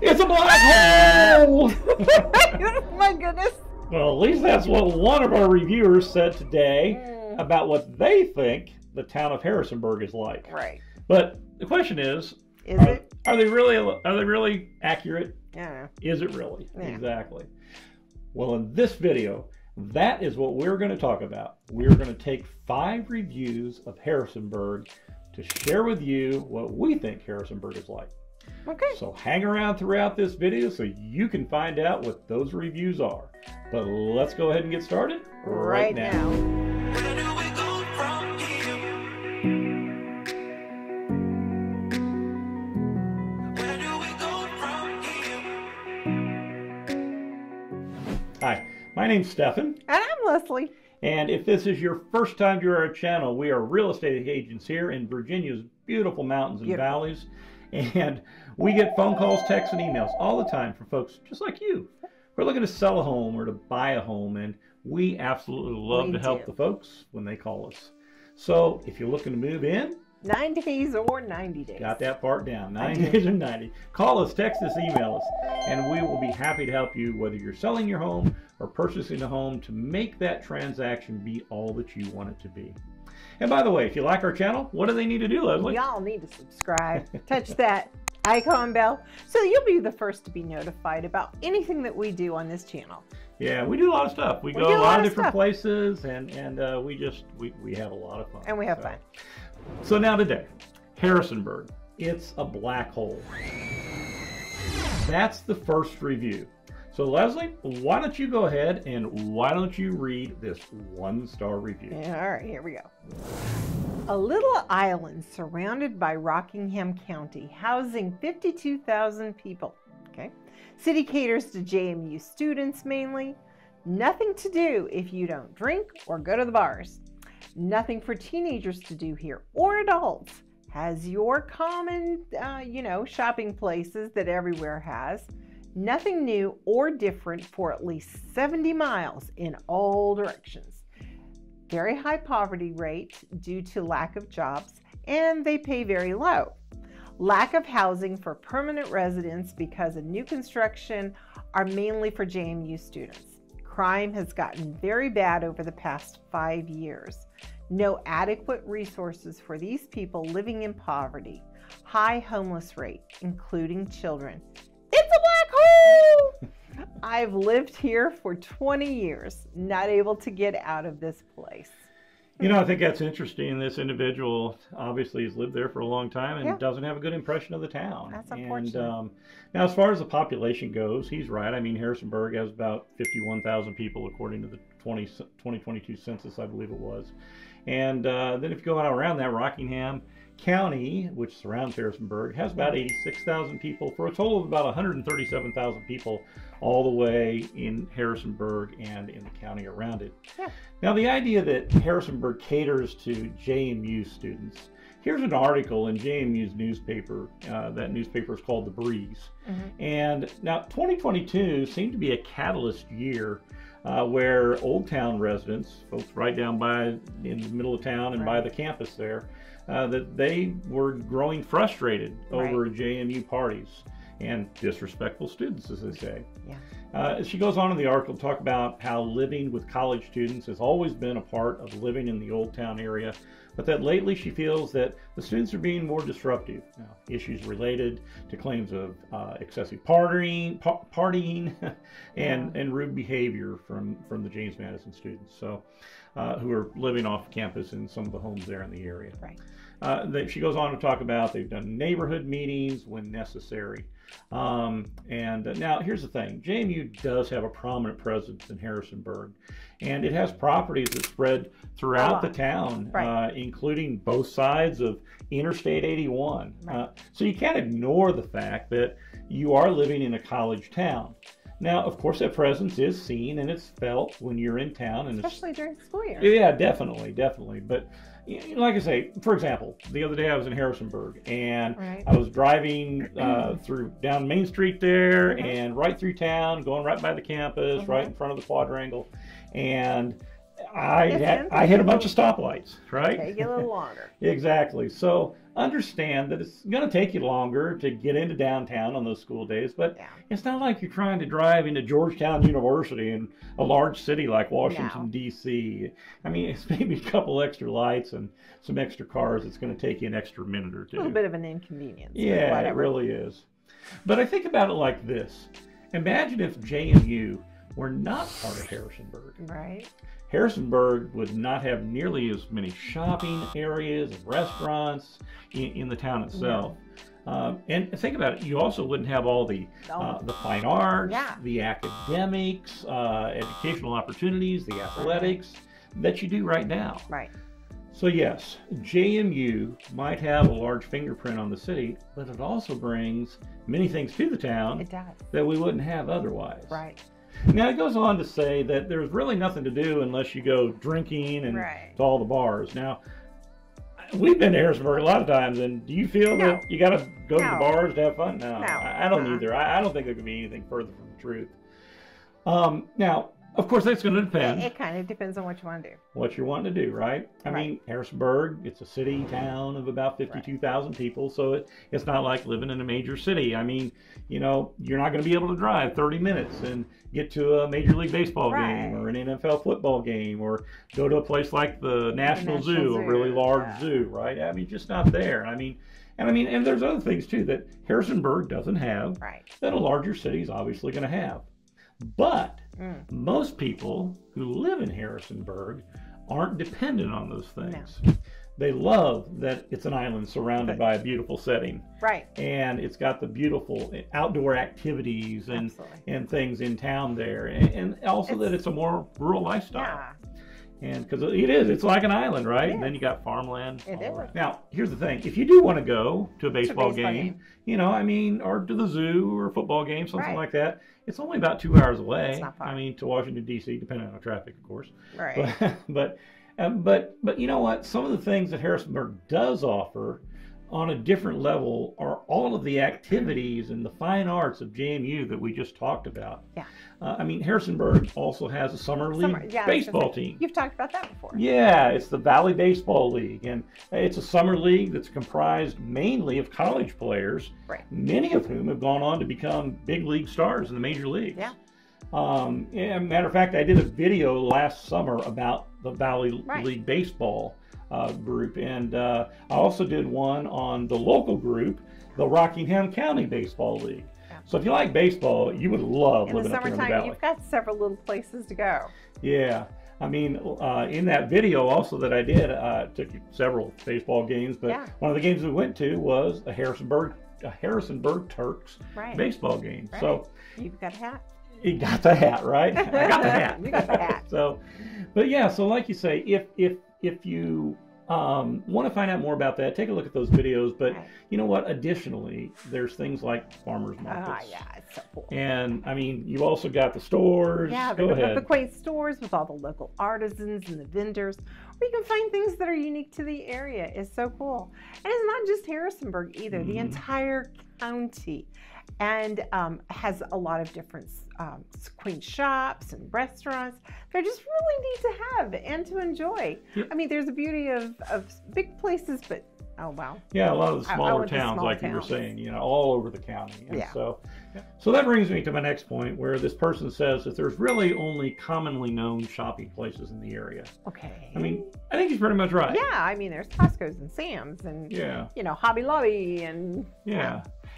It's a black hole! My goodness. Well, at least that's what one of our reviewers said today about what they think the town of Harrisonburg is like. Right. But the question is are they really accurate? Yeah. Is it really? Yeah. Exactly. Well, in this video, that is what we're going to talk about. We're going to take 5 reviews of Harrisonburg to share with you what we think Harrisonburg is like. Okay. So hang around throughout this video so you can find out what those reviews are. But let's go ahead and get started right now. Where do we go from here? Where do we go from here? Hi, my name's Stefan. And I'm Leslie. And if this is your first time to our channel, we are real estate agents here in Virginia's beautiful mountains and valleys. And we get phone calls, texts, and emails all the time from folks just like you. We're looking to sell a home or to buy a home, and we absolutely love to help the folks when they call us. So if you're looking to move in, 9 days or 90 days. got that part down, 9 days or 90. Call us, text us, email us, and we will be happy to help you whether you're selling your home or purchasing a home to make that transaction be all that you want it to be. And by the way, if you like our channel, what do they need to do, Leslie? Y'all need to subscribe, touch that icon bell, so you'll be the first to be notified about anything that we do on this channel. Yeah, we do a lot of stuff. We go a lot of different places, and we have a lot of fun. And we have fun. So now today, Harrisonburg, it's a black hole. That's the first review. So Leslie, why don't you go ahead and why don't you read this 1-star review? Yeah, all right, here we go. A little island surrounded by Rockingham County, housing 52,000 people. Okay. City caters to JMU students mainly. Nothing to do if you don't drink or go to the bars. Nothing for teenagers to do here or adults. Has your common, shopping places that everywhere has. Nothing new or different for at least 70 miles in all directions. Very high poverty rate due to lack of jobs, and they pay very low. Lack of housing for permanent residents because of new construction are mainly for JMU students. Crime has gotten very bad over the past 5 years. No adequate resources for these people living in poverty. High homeless rate, including children. It's a black hole! I've lived here for 20 years, not able to get out of this place. You know, I think that's interesting. This individual obviously has lived there for a long time and doesn't have a good impression of the town. That's unfortunate. And now, as far as the population goes, he's right. I mean, Harrisonburg has about 51,000 people according to the 2022 census, I believe it was. And then if you go out around that, Rockingham County, which surrounds Harrisonburg, has about 86,000 people for a total of about 137,000 people all the way in Harrisonburg and in the county around it. Yeah. Now, the idea that Harrisonburg caters to JMU students, here's an article in JMU's newspaper. That newspaper is called The Breeze. And now 2022 seemed to be a catalyst year where Old Town residents, folks right down by in the middle of town and by the campus there, that they were growing frustrated over JMU parties and disrespectful students, as they say. She goes on in the article to talk about how living with college students has always been a part of living in the Old Town area, but that lately she feels that the students are being more disruptive. Now, issues related to claims of excessive partying and rude behavior from the James Madison students, so who are living off campus in some of the homes there in the area. She goes on to talk about they've done neighborhood meetings when necessary. Now here's the thing, JMU does have a prominent presence in Harrisonburg, and it has properties that spread throughout the town, including both sides of Interstate 81. So you can't ignore the fact that you are living in a college town. Now, of course, that presence is seen and it's felt when you're in town, and especially during school year. Yeah, definitely. But like I say, for example, the other day I was in Harrisonburg, and I was driving down Main Street there and right through town, going right by the campus, right in front of the quadrangle, and I hit a bunch of stoplights, right? Take a little longer. Exactly. So understand that it's going to take you longer to get into downtown on those school days, but it's not like you're trying to drive into Georgetown University in a large city like Washington, D.C. I mean, it's maybe a couple extra lights and some extra cars. It's going to take you an extra minute or two. A little bit of an inconvenience. Yeah, it really is. But I think about it like this. Imagine if JMU were not part of Harrisonburg. Right. Harrisonburg would not have nearly as many shopping areas and restaurants in the town itself. And think about it, you also wouldn't have all the fine arts, the academics, educational opportunities, the athletics that you do right now. Right. So yes, JMU might have a large fingerprint on the city, but it also brings many things to the town that we wouldn't have otherwise. Right. Now, it goes on to say that there's really nothing to do unless you go drinking and to all the bars. Now, we've been to Harrisonburg a lot of times, and do you feel that you got to go to the bars to have fun? No, I don't either. I don't think there could be anything further from the truth. Now, of course, that's going to depend. It kind of depends on what you want to do. What you're wanting to do, right? I mean, Harrisonburg, it's a city town of about 52,000 people, so it's not like living in a major city. I mean, you know, you're not going to be able to drive 30 minutes and get to a Major League Baseball game or an NFL football game or go to a place like the National Zoo, a really large zoo, right? I mean, just not there. And there's other things, too, that Harrisonburg doesn't have that a larger city is obviously going to have. But most people who live in Harrisonburg aren't dependent on those things. No. They love that it's an island surrounded by a beautiful setting. Right. And it's got the beautiful outdoor activities and things in town there. And also that it's a more rural lifestyle. Yeah. And because it's like an island, right? And then you got farmland. It is. Now, here's the thing. If you do want to go to a baseball game, you know, I mean, or to the zoo or a football game, something like that, it's only about 2 hours away. It's not far. I mean, to Washington, D.C., depending on traffic, of course. Right. But you know what? Some of the things that Harrisonburg does offer on a different level are all of the activities and the fine arts of JMU that we just talked about. Yeah. I mean, Harrisonburg also has a summer league baseball team. You've talked about that before. Yeah, it's the Valley Baseball League, and it's a summer league that's comprised mainly of college players, many of whom have gone on to become big league stars in the major leagues. Yeah. Matter of fact, I did a video last summer about the Valley League Baseball group, and I also did one on the local group, the Rockingham County Baseball League. So if you like baseball, you would love living up here in the Valley. You've got several little places to go. Yeah. I mean, in that video also that I did, I took several baseball games, but one of the games we went to was a Harrisonburg Turks baseball game. Right. So you've got a hat. You got the hat, right? I got the hat. You got the hat. So like you say, if you want to find out more about that, take a look at those videos. But you know what? Additionally, there's things like farmers markets. Yeah, it's so cool. And I mean, you've also got the stores. Yeah, the quaint stores with all the local artisans and the vendors, where you can find things that are unique to the area. It's so cool. And it's not just Harrisonburg either. The entire county, and has a lot of different quaint shops and restaurants. They're just really neat to have and to enjoy. Yep. I mean, there's a beauty of big places, but oh wow. Yeah, a lot of the smaller towns, like you were saying, you know, all over the county. And so that brings me to my next point, where this person says that there's really only commonly known shopping places in the area. Okay. I mean, I think he's pretty much right. Yeah, I mean, there's Costco's and Sam's and you know, Hobby Lobby and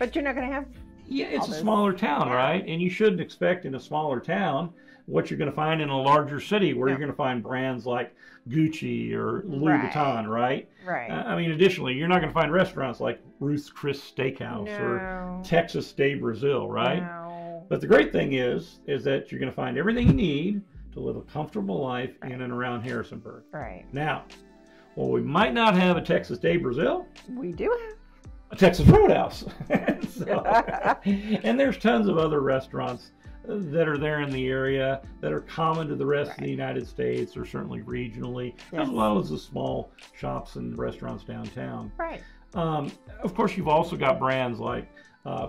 but you're not going to have. Yeah, it's a smaller town, right? And you shouldn't expect in a smaller town what you're going to find in a larger city, where you're going to find brands like Gucci or Louis Vuitton, right? Right. I mean, additionally, you're not going to find restaurants like Ruth's Chris Steakhouse or Texas de Brazil, right? No. But the great thing is that you're going to find everything you need to live a comfortable life in and around Harrisonburg. Right. Now, while we might not have a Texas de Brazil, we do have a Texas Roadhouse. And there's tons of other restaurants that are there in the area that are common to the rest of the United States, or certainly regionally, as well as the small shops and restaurants downtown. Right. Of course, you've also got brands like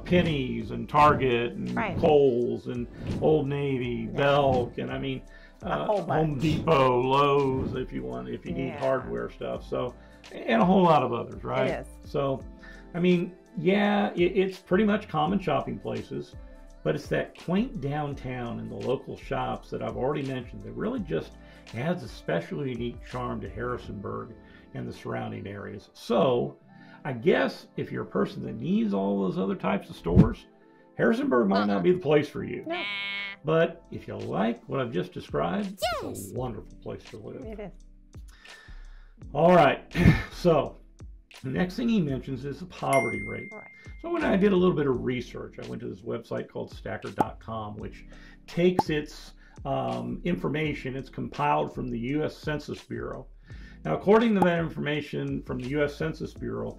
Penny's and Target and Kohl's and Old Navy, Belk, and I mean Home Depot, Lowe's, if you need hardware stuff. So and a whole lot of others, right? It is. So, I mean, yeah, it's pretty much common shopping places, but it's that quaint downtown and the local shops that I've already mentioned that really just adds a special unique charm to Harrisonburg and the surrounding areas. So, I guess if you're a person that needs all those other types of stores, Harrisonburg might not be the place for you. No. But if you like what I've just described, it's a wonderful place to live. It is. All right, so the next thing he mentions is the poverty rate. Right. So when I did a little bit of research, I went to this website called stacker.com, which takes its information, it's compiled from the U.S. Census Bureau. Now, according to that information from the U.S. Census Bureau,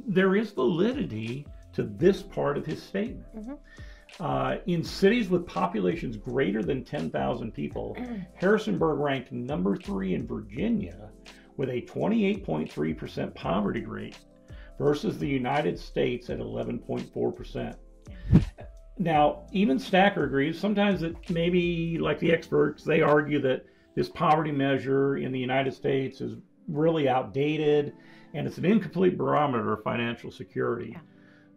there is validity to this part of his statement. In cities with populations greater than 10,000 people, Harrisonburg ranked number 3 in Virginia with a 28.3% poverty rate versus the United States at 11.4%. Now, even Stacker agrees, sometimes it maybe, like the experts, they argue that this poverty measure in the United States is really outdated and it's an incomplete barometer of financial security.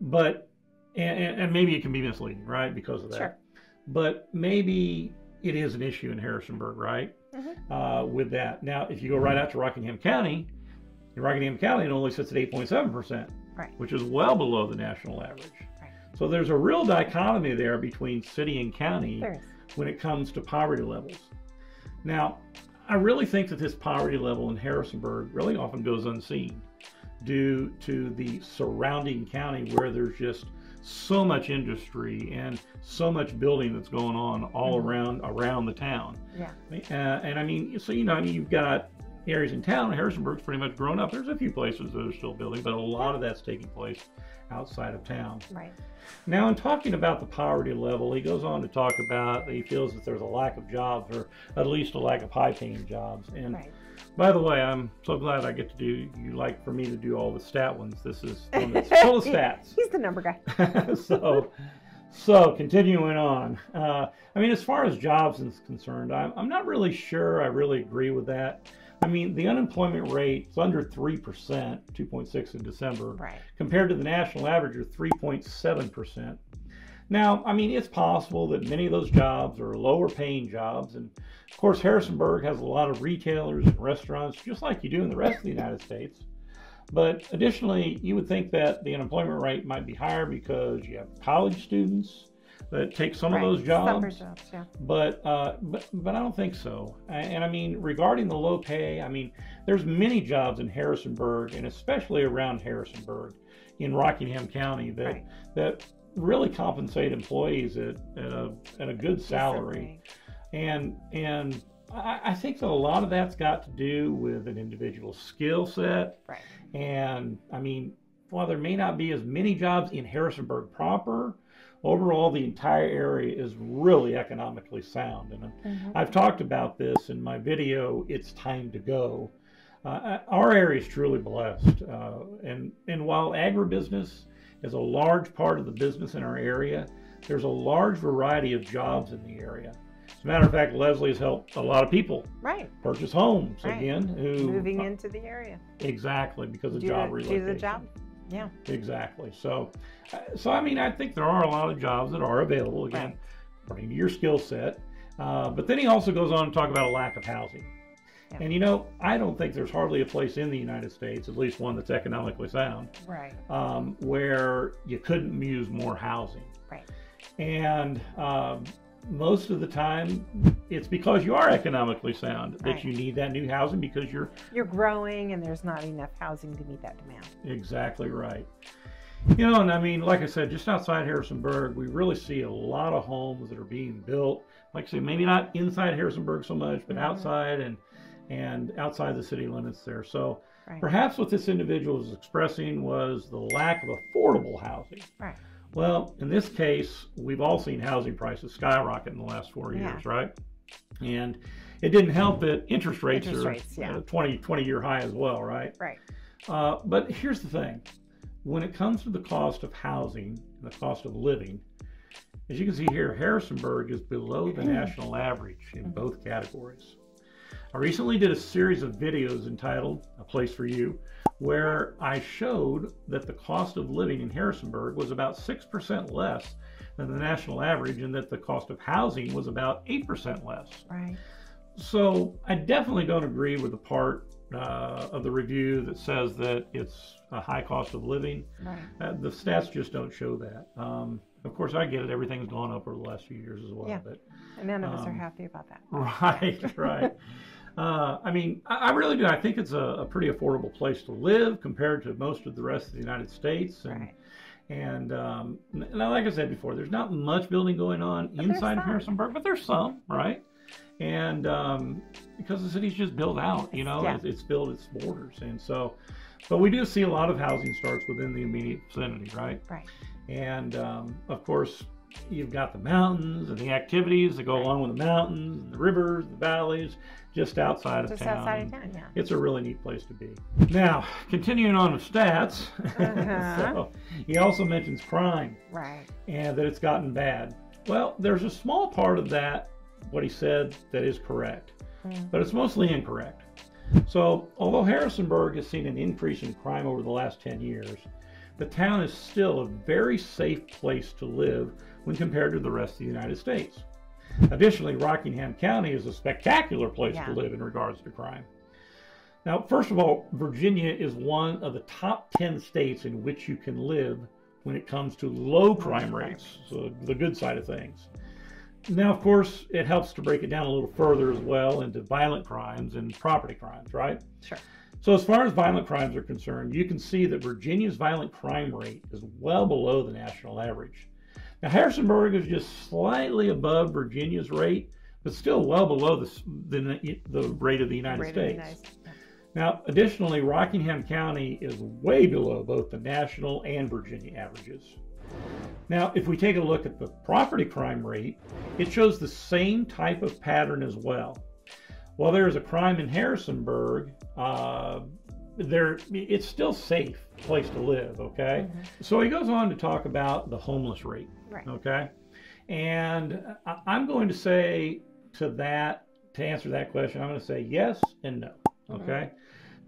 But, and maybe it can be misleading, right, because of that. Sure. But maybe it is an issue in Harrisonburg, right, with that. Now, if you go right out to Rockingham County, in Rockingham County, it only sits at 8.7%, Right. which is well below the national average. Right. So there's a real dichotomy there between city and county There is. when it comes to poverty levels. Now, I really think that this poverty level in Harrisonburg really often goes unseen due to the surrounding county where there's just so much industry and so much building that's going on all around the town. Yeah. And I mean, so, you know, I mean, you've got areas in town. Harrisonburg's pretty much grown up. There's a few places that are still building, but a lot of that's taking place outside of town. Right. Now, in talking about the poverty level, he goes on to talk about that he feels that there's a lack of jobs, or at least a lack of high-paying jobs. And Right. by the way, I'm so glad I get to do, you like for me to do all the stat ones. This is one that's full of stats. He's the number guy. So continuing on. I mean, as far as jobs is concerned, I'm not really sure I really agree with that. I mean, the unemployment rate is under 3%, 2.6 in December, Right. compared to the national average of 3.7%. Now, I mean, it's possible that many of those jobs are lower paying jobs. And of course, Harrisonburg has a lot of retailers and restaurants, just like you do in the rest of the United States. But additionally, you would think that the unemployment rate might be higher because you have college students that take some of those jobs. Summer jobs, yeah. But I don't think so. And I mean, regarding the low pay, I mean, there's many jobs in Harrisonburg, and especially around Harrisonburg in Rockingham County that really compensate employees at a good salary. And I think that a lot of that's got to do with an individual's skill set. Right. And I mean, while there may not be as many jobs in Harrisonburg proper, overall, the entire area is really economically sound. And I've talked about this in my video, It's Time to Go. Our area is truly blessed. And while agribusiness is a large part of the business in our area, there's a large variety of jobs in the area. As a matter of fact, Leslie has helped a lot of people purchase homes again. Who moving into the area. Exactly, because of job relocation. Do the job. Yeah. Exactly. So I mean, I think there are a lot of jobs that are available, again, according to your skill set. But then he also goes on to talk about a lack of housing. Yeah. And, you know, I don't think there's hardly a place in the United States, at least one that's economically sound, where you couldn't use more housing. Right. And most of the time, it's because you are economically sound that you need that new housing, because you're growing and there's not enough housing to meet that demand. Exactly right. You know, and I mean, like I said, just outside Harrisonburg, we really see a lot of homes that are being built. Like I say, maybe not inside Harrisonburg so much, but outside and outside the city limits there. So perhaps what this individual was expressing was the lack of affordable housing. Right. Well, in this case, we've all seen housing prices skyrocket in the last 4 years, right? And it didn't help that interest rates are at a 20-year high as well, right? Right. But here's the thing. When it comes to the cost of housing and the cost of living, as you can see here, Harrisonburg is below the national average in both categories. I recently did a series of videos entitled A Place for You, where I showed that the cost of living in Harrisonburg was about 6% less than the national average, and that the cost of housing was about 8% less. Right. So I definitely don't agree with the part of the review that says that it's a high cost of living. Right. The stats just don't show that. Of course, I get it. Everything's gone up over the last few years as well. Yeah. But And none of us are happy about that. right, right. I mean, I really do. I think it's a pretty affordable place to live compared to most of the rest of the United States. And, Right. and now, like I said before, there's not much building going on inside of Harrisonburg, but there's some, right? And because the city's just built out, you know, Yeah. it's built its borders. And so, but we do see a lot of housing starts within the immediate vicinity, right? Right. And of course, you've got the mountains and the activities that go along with the mountains, and the rivers, the valleys, just outside of Just town. outside of town, yeah. It's a really neat place to be. Now, continuing on with stats, so he also mentions crime Right. and that it's gotten bad. Well, there's a small part of that, what he said, that is correct, but it's mostly incorrect. So, although Harrisonburg has seen an increase in crime over the last 10 years, the town is still a very safe place to live when compared to the rest of the United States. Additionally, Rockingham County is a spectacular place to live in regards to crime. Now, first of all, Virginia is one of the top 10 states in which you can live when it comes to low crime rates, so the good side of things. Now, of course, it helps to break it down a little further as well into violent crimes and property crimes, right? Sure. So as far as violent crimes are concerned, you can see that Virginia's violent crime rate is well below the national average. Now, Harrisonburg is just slightly above Virginia's rate, but still well below the rate of the United States. Now, additionally, Rockingham County is way below both the national and Virginia averages. Now, if we take a look at the property crime rate, it shows the same type of pattern as well. While there is a crime in Harrisonburg, it's still a safe place to live, okay? So he goes on to talk about the homeless rate, okay? And I'm going to say to answer that question, I'm going to say yes and no, okay?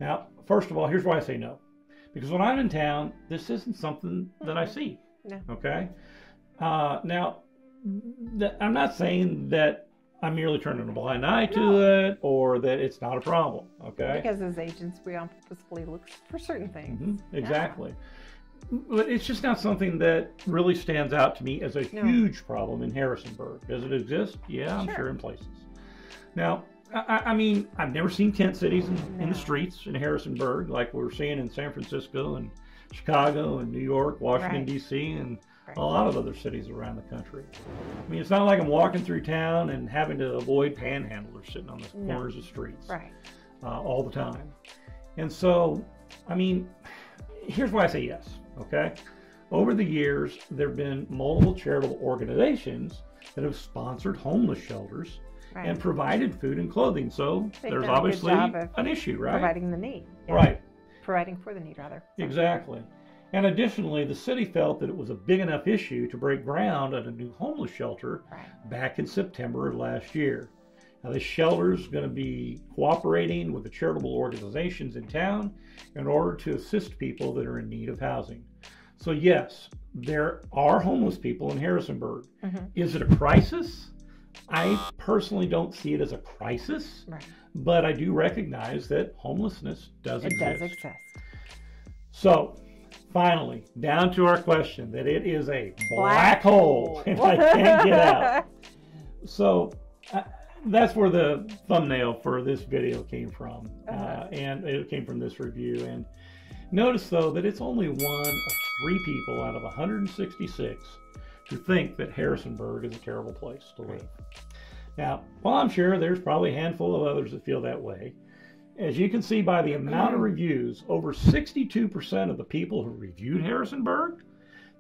Now, first of all, here's why I say no. Because when I'm in town, this isn't something that I see, okay? Now, I'm not saying that I'm merely turning a blind eye to it or that it's not a problem, okay? Because as agents, we purposefully look for certain things. Exactly. But it's just not something that really stands out to me as a huge problem in Harrisonburg. Does it exist? Yeah, I'm sure in places. Now, I mean, I've never seen tent cities in the streets in Harrisonburg like we're seeing in San Francisco and Chicago and New York, Washington, D.C., and a lot of other cities around the country. I mean, it's not like I'm walking through town and having to avoid panhandlers sitting on the corners of streets all the time. And so, I mean, here's why I say yes, okay? Over the years, there have been multiple charitable organizations that have sponsored homeless shelters and provided food and clothing. So there's obviously an issue, right? Providing the need. Right. Providing for the need, rather. Exactly. And additionally, the city felt that it was a big enough issue to break ground on a new homeless shelter back in September of last year. Now, this shelter is going to be cooperating with the charitable organizations in town in order to assist people that are in need of housing. So yes, there are homeless people in Harrisonburg. Is it a crisis? I personally don't see it as a crisis, but I do recognize that homelessness does exist. It does exist. So, finally, down to our question that it is a black hole and I can't get out. So, that's where the thumbnail for this video came from, and it came from this review. And notice, though, that it's only one of 3 people out of 166 who think that Harrisonburg is a terrible place to live. Now, while I'm sure there's probably a handful of others that feel that way, as you can see by the amount of reviews, over 62% of the people who reviewed Harrisonburg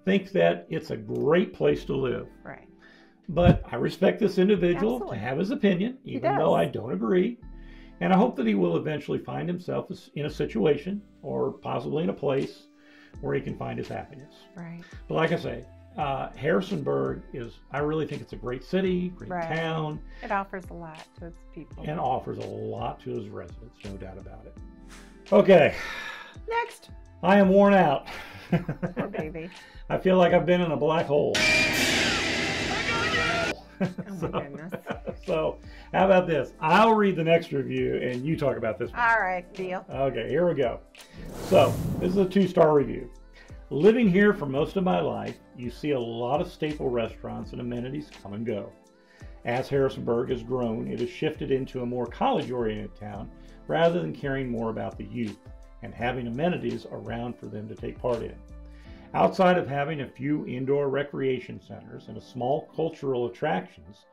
think that it's a great place to live. Right. But I respect this individual to have his opinion, even though I don't agree. And I hope that he will eventually find himself in a situation or possibly in a place where he can find his happiness. Right. But like I say, Harrisonburg I really think it's a great city, great town. It offers a lot to its people. And offers a lot to its residents, no doubt about it. Okay, Next. I am worn out. Poor baby. I feel like I've been in a black hole. Oh my goodness. So, how about this? I'll read the next review and you talk about this one. All right, deal. Okay, here we go. So, this is a 2-star review. Living here for most of my life, you see a lot of staple restaurants and amenities come and go. As Harrisonburg has grown, it has shifted into a more college-oriented town rather than caring more about the youth and having amenities around for them to take part in. Outside of having a few indoor recreation centers and a small cultural attractions,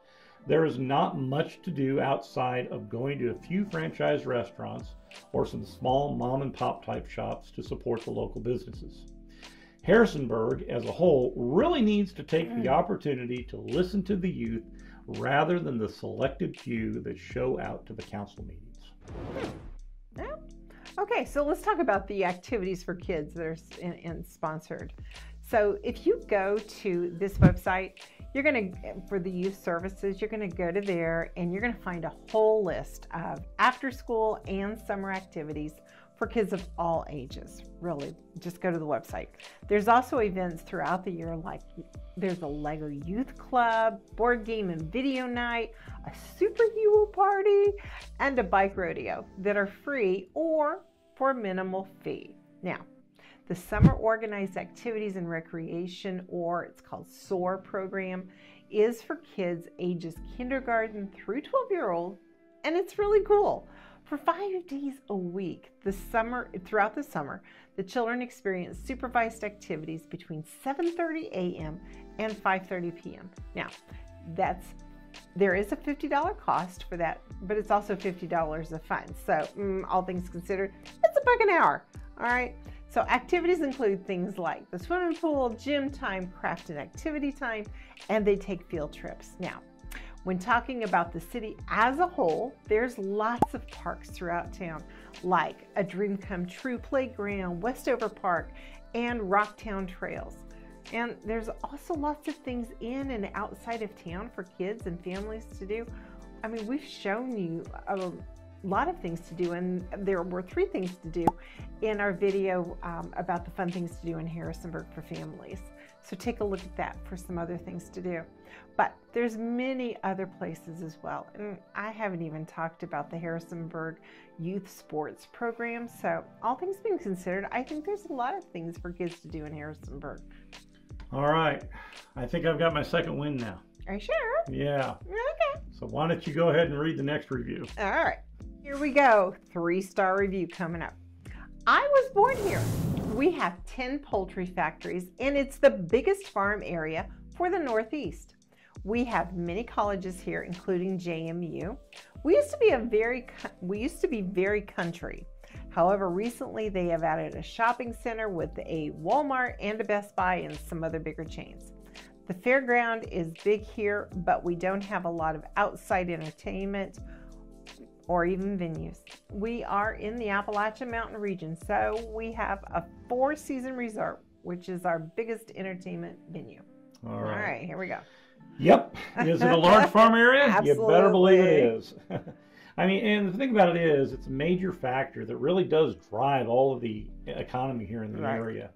there is not much to do outside of going to a few franchise restaurants or some small mom and pop type shops to support the local businesses. Harrisonburg as a whole really needs to take the opportunity to listen to the youth rather than the selected few that show out to the council meetings. Yeah. Okay, so let's talk about the activities for kids that are sponsored. So if you go to this website, you're going to, for the youth services, you're going to go to there and you're going to find a whole list of after school and summer activities for kids of all ages. Really, just go to the website. There's also events throughout the year, like there's a Lego Youth Club, board game and video night, a superhero party, and a bike rodeo that are free or for a minimal fee. Now, the Summer Organized Activities and Recreation, or it's called SOAR program, is for kids ages kindergarten through 12-year-old, and it's really cool. For 5 days a week, throughout the summer, the children experience supervised activities between 7:30 a.m. and 5:30 p.m. Now, there is a $50 cost for that, but it's also $50 of fun. So, all things considered, it's $1 an hour. All right. So activities include things like the swimming pool, gym time, craft and activity time, and they take field trips. Now, when talking about the city as a whole, there's lots of parks throughout town, like a Dream Come True Playground, Westover Park, and Rocktown Trails. And there's also lots of things in and outside of town for kids and families to do. I mean, we've shown you a lot of things to do, and there were 3 things to do in our video about the fun things to do in Harrisonburg for families. So take a look at that for some other things to do. But there's many other places as well. And I haven't even talked about the Harrisonburg Youth Sports Program. So all things being considered, I think there's a lot of things for kids to do in Harrisonburg. All right. I think I've got my second win now. Are you sure? Yeah. Okay. So why don't you go ahead and read the next review? All right. Here we go. 3-star review coming up. I was born here. We have 10 poultry factories, and it's the biggest farm area for the Northeast. We have many colleges here, including JMU. We used to be very country. However, recently they have added a shopping center with a Walmart and a Best Buy and some other bigger chains. The fairground is big here, but we don't have a lot of outside entertainment or even venues. We are in the Appalachian Mountain region, so we have a 4-season resort, which is our biggest entertainment venue. All All right. right, here we go. Yep. Is it a large farm area? You better believe it Absolutely. is. I mean, and the thing about it is, it's a major factor that really does drive all of the economy here in the Right. area.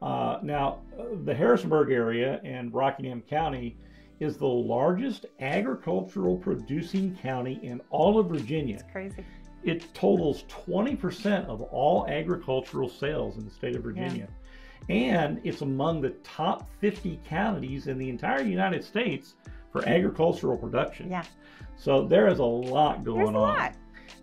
Now, the Harrisonburg area and Rockingham County is the largest agricultural producing county in all of Virginia. It's crazy. It totals 20% of all agricultural sales in the state of Virginia. And it's among the top 50 counties in the entire United States for agricultural production. Yeah. So there is a lot going There's on. a lot.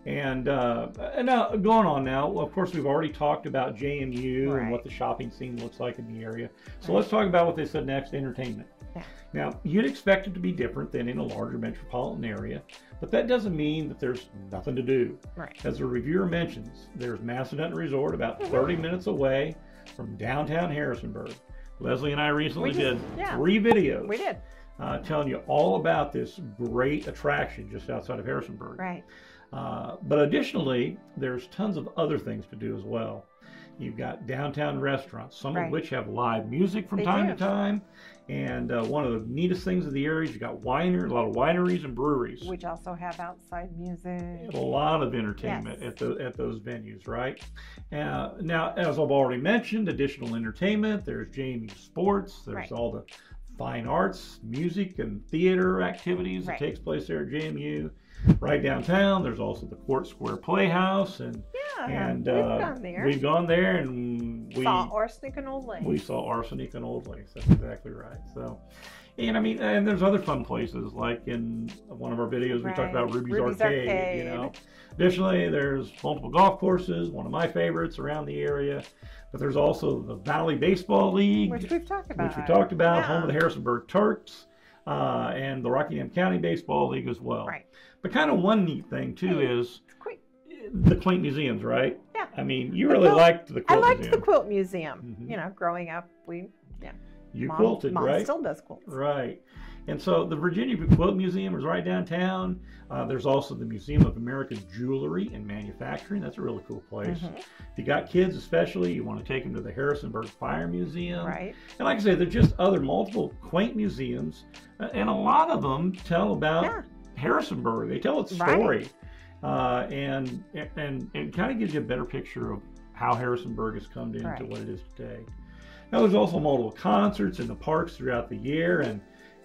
And now going on now, of course, we've already talked about JMU and what Right. the shopping scene looks like in the area. So Right. let's talk about what they said next, entertainment. Yeah. Now, you'd expect it to be different than in a larger metropolitan area, but that doesn't mean that there's nothing to do. Right. As the reviewer mentions, there's Madison Resort about 30 minutes away from downtown Harrisonburg. Leslie and I recently did 3 videos We did. telling you all about this great attraction just outside of Harrisonburg. Right. But additionally, there's tons of other things to do as well. You've got downtown restaurants, some of Right. which have live music from They time do. to time, And one of the neatest things of the area is you got a lot of wineries and breweries. Which also have outside music. A lot of entertainment at those venues, right? Now, as I've already mentioned, additional entertainment. There's JMU Sports. There's all the fine arts, music, and theater activities that takes place there at JMU. Right downtown, there's also the Court Square Playhouse, and we've gone there, and we saw arsenic and old lace. We saw arsenic and old lace. That's exactly right. So, and I mean, and there's other fun places, like in one of our videos we talked about Ruby's Arcade. You know, additionally, there's multiple golf courses. One of my favorites around the area. But there's also the Valley Baseball League, which we've talked about. Home of the Harrisonburg Turks, and the Rockingham County Baseball League as well. Right. But kind of one neat thing too is the quaint museums, right? Yeah. I mean, you really liked the quilt museum. I liked the quilt museum. You know, growing up, you quilted, Mom right? Still does quilts. Right. And so the Virginia Quilt Museum is right downtown. There's also the Museum of American Jewelry and Manufacturing. That's a really cool place. If you got kids especially, you want to take them to the Harrisonburg Fire Museum. Right. And like I say, there's just other multiple quaint museums, and a lot of them tell about Harrisonburg. They tell its story. And kind of gives you a better picture of how Harrisonburg has come into what it is today. Now, there's also multiple concerts in the parks throughout the year, and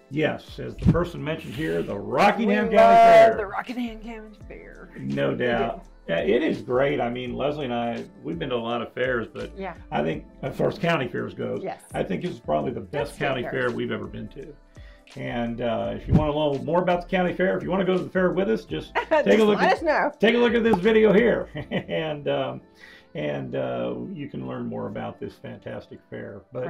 yes, as the person mentioned here, the Rockingham County Fair. The Rockingham County Fair. No doubt. Yeah, it is great. I mean, Leslie and I, we've been to a lot of fairs, but I think, as far as county fairs goes, I think this is probably the best county fair we've ever been to. And if you want to know more about the county fair, if you want to go to the fair with us, just take a look. Let us know. Take a look at this video here, and you can learn more about this fantastic fair. But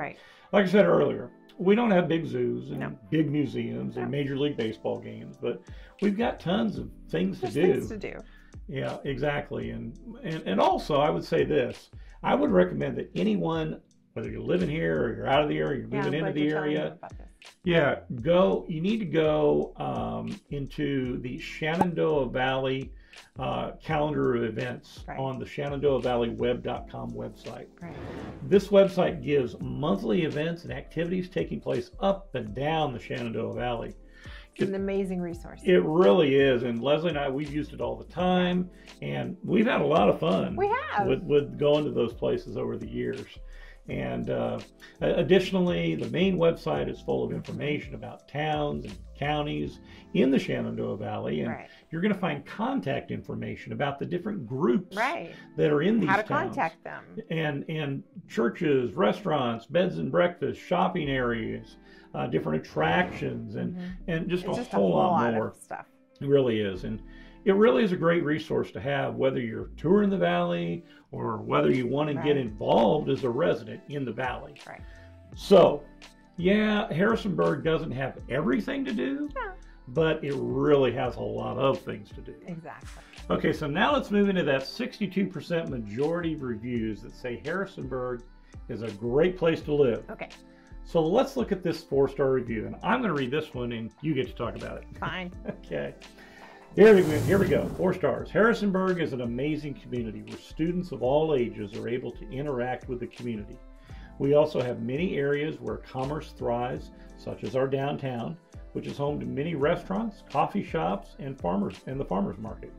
like I said earlier, we don't have big zoos and big museums and Major League Baseball games, but we've got tons of things to do. Things to do. Yeah, exactly. And also, I would say this: I would recommend that anyone, whether you're living here or you're out of the area, you're moving into the area. You need to go into the Shenandoah Valley calendar of events on the ShenandoahValleyWeb.com website. This website gives monthly events and activities taking place up and down the Shenandoah Valley. It's an amazing resource. It really is, and Leslie and I, we've used it all the time, and we've had a lot of fun. We have with going to those places over the years. And additionally, the main website is full of information about towns and counties in the Shenandoah Valley, and you're going to find contact information about the different groups that are in these towns. How to contact them. And churches, restaurants, beds and breakfast, shopping areas, different attractions, and just a whole lot more stuff. It really is. And it really is a great resource to have, whether you're touring the valley or whether you want to get involved as a resident in the valley. So, Harrisonburg doesn't have everything to do, but it really has a lot of things to do. Exactly. Okay, so now let's move into that 62% majority of reviews that say Harrisonburg is a great place to live. Okay. So let's look at this 4-star review, and I'm going to read this one, and you get to talk about it. Fine. Okay. Here we go. 4 stars. Harrisonburg is an amazing community where students of all ages are able to interact with the community. We also have many areas where commerce thrives, such as our downtown, which is home to many restaurants, coffee shops, and the farmers market.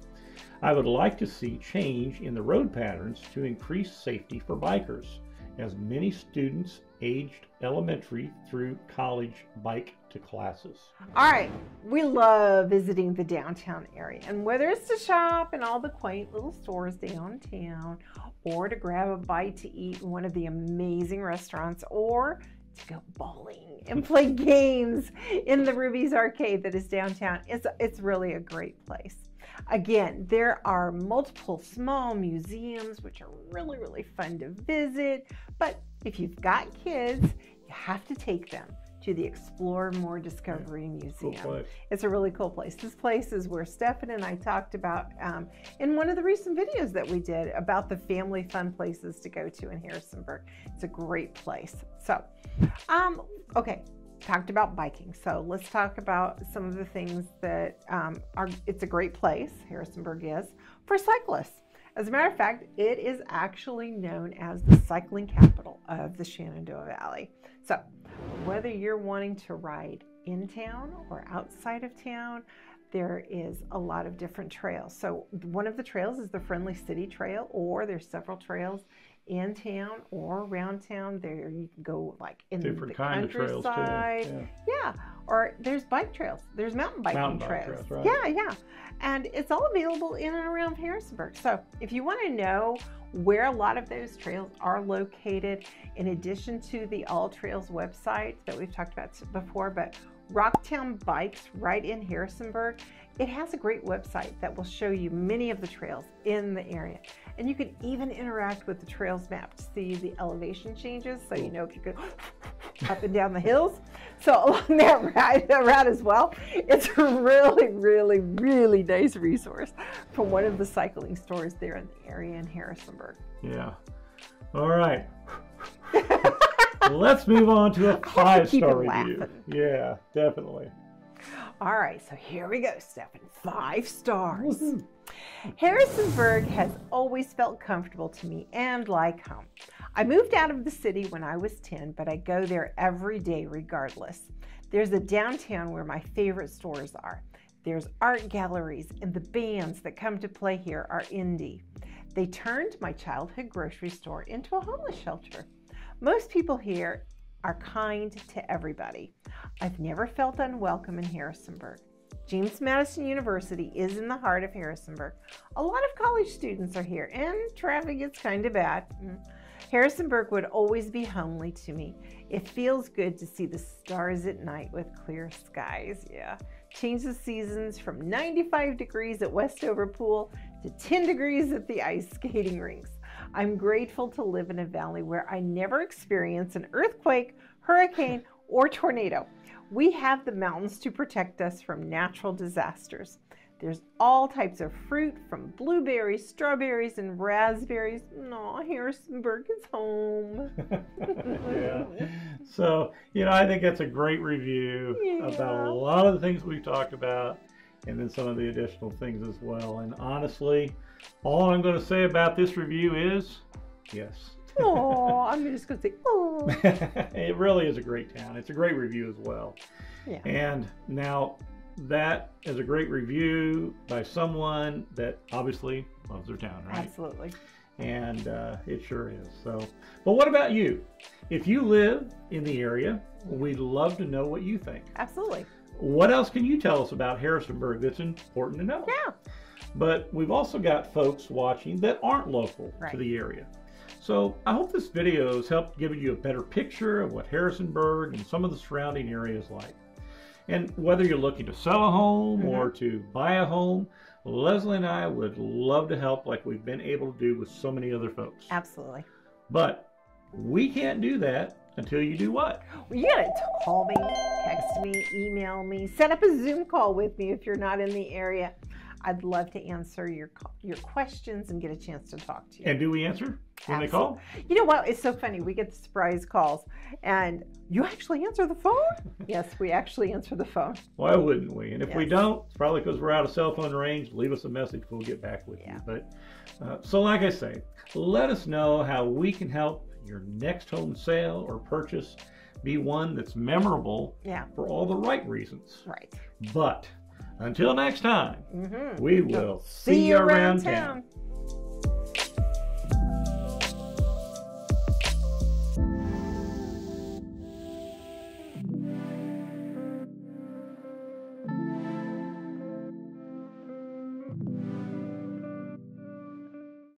I would like to see change in the road patterns to increase safety for bikers, as many students aged elementary through college bike to classes. All right, we love visiting the downtown area, and whether it's to shop in all the quaint little stores downtown, or to grab a bite to eat in one of the amazing restaurants, or to go bowling and play games in the Ruby's Arcade that is downtown, it's really a great place. Again, there are multiple small museums which are really, really fun to visit, but if you've got kids, you have to take them to the Explore More Discovery Museum. Cool. It's a really cool place. This place is where Stefan and I talked about in one of the recent videos that we did about the family fun places to go to in Harrisonburg. It's a great place. So, okay. Talked about biking, so let's talk about some of the things that it's a great place, Harrisonburg is, for cyclists. As a matter of fact, it is actually known as the cycling capital of the Shenandoah Valley. So whether you're wanting to ride in town or outside of town, there is a lot of different trails. So one of the trails is the Friendly City Trail, or there's several trails in town or around town. There you can go like in Different the kind of trails too. countryside. Yeah. Or there's bike trails. There's mountain biking Bike trails. trails, right. Yeah. And it's all available in and around Harrisonburg. So if you want to know where a lot of those trails are located, in addition to the All Trails website that we've talked about before, but Rocktown Bikes right in Harrisonburg, it has a great website that will show you many of the trails in the area. And you can even interact with the trails map to see the elevation changes, so you know if you go up and down the hills. So along that route as well, it's a really, really, really nice resource from one of the cycling stores there in the area in Harrisonburg. Yeah. All right. Let's move on to a 5-star review. Laughing. Yeah, definitely. All right, so here we go, Stefan. 5 stars. Woo-hoo. Harrisonburg has always felt comfortable to me and like home. I moved out of the city when I was 10, but I go there every day regardless. There's a downtown where my favorite stores are. There's art galleries, and the bands that come to play here are indie. They turned my childhood grocery store into a homeless shelter. Most people here are kind to everybody. I've never felt unwelcome in Harrisonburg. James Madison University is in the heart of Harrisonburg. A lot of college students are here, and traffic gets kind of bad. Harrisonburg would always be homely to me. It feels good to see the stars at night with clear skies. Yeah. Change the seasons from 95 degrees at Westover Pool to 10 degrees at the ice skating rinks. I'm grateful to live in a valley where I never experience an earthquake, hurricane, or tornado. We have the mountains to protect us from natural disasters. There's all types of fruit, from blueberries, strawberries, and raspberries. No, Harrisonburg is home. Yeah. So, I think that's a great review about a lot of the things we've talked about, and then some of the additional things as well. And honestly, all I'm going to say about this review is yes. Oh, I'm just going to say, oh. It really is a great town. It's a great review as well. Yeah. And now that is a great review by someone that obviously loves their town, right? Absolutely. And it sure is. So, but what about you? If you live in the area, we'd love to know what you think. Absolutely. What else can you tell us about Harrisonburg that's important to know? Yeah. But we've also got folks watching that aren't local to the area. So I hope this video has helped give you a better picture of what Harrisonburg and some of the surrounding areas like. And whether you're looking to sell a home or to buy a home, Leslie and I would love to help like we've been able to do with so many other folks. Absolutely. But we can't do that until you do what? Well, you gotta call me, text me, email me, set up a Zoom call with me if you're not in the area. I'd love to answer your questions and get a chance to talk to you. And do we answer when they call? You know what? It's so funny. We get the surprise calls, and you actually answer the phone? Yes, we actually answer the phone. Why wouldn't we? And if we don't, it's probably because we're out of cell phone range. Leave us a message. We'll get back with you. But so like I say, let us know how we can help your next home sale or purchase be one that's memorable for all the right reasons. Right. But until next time, we will see you around town.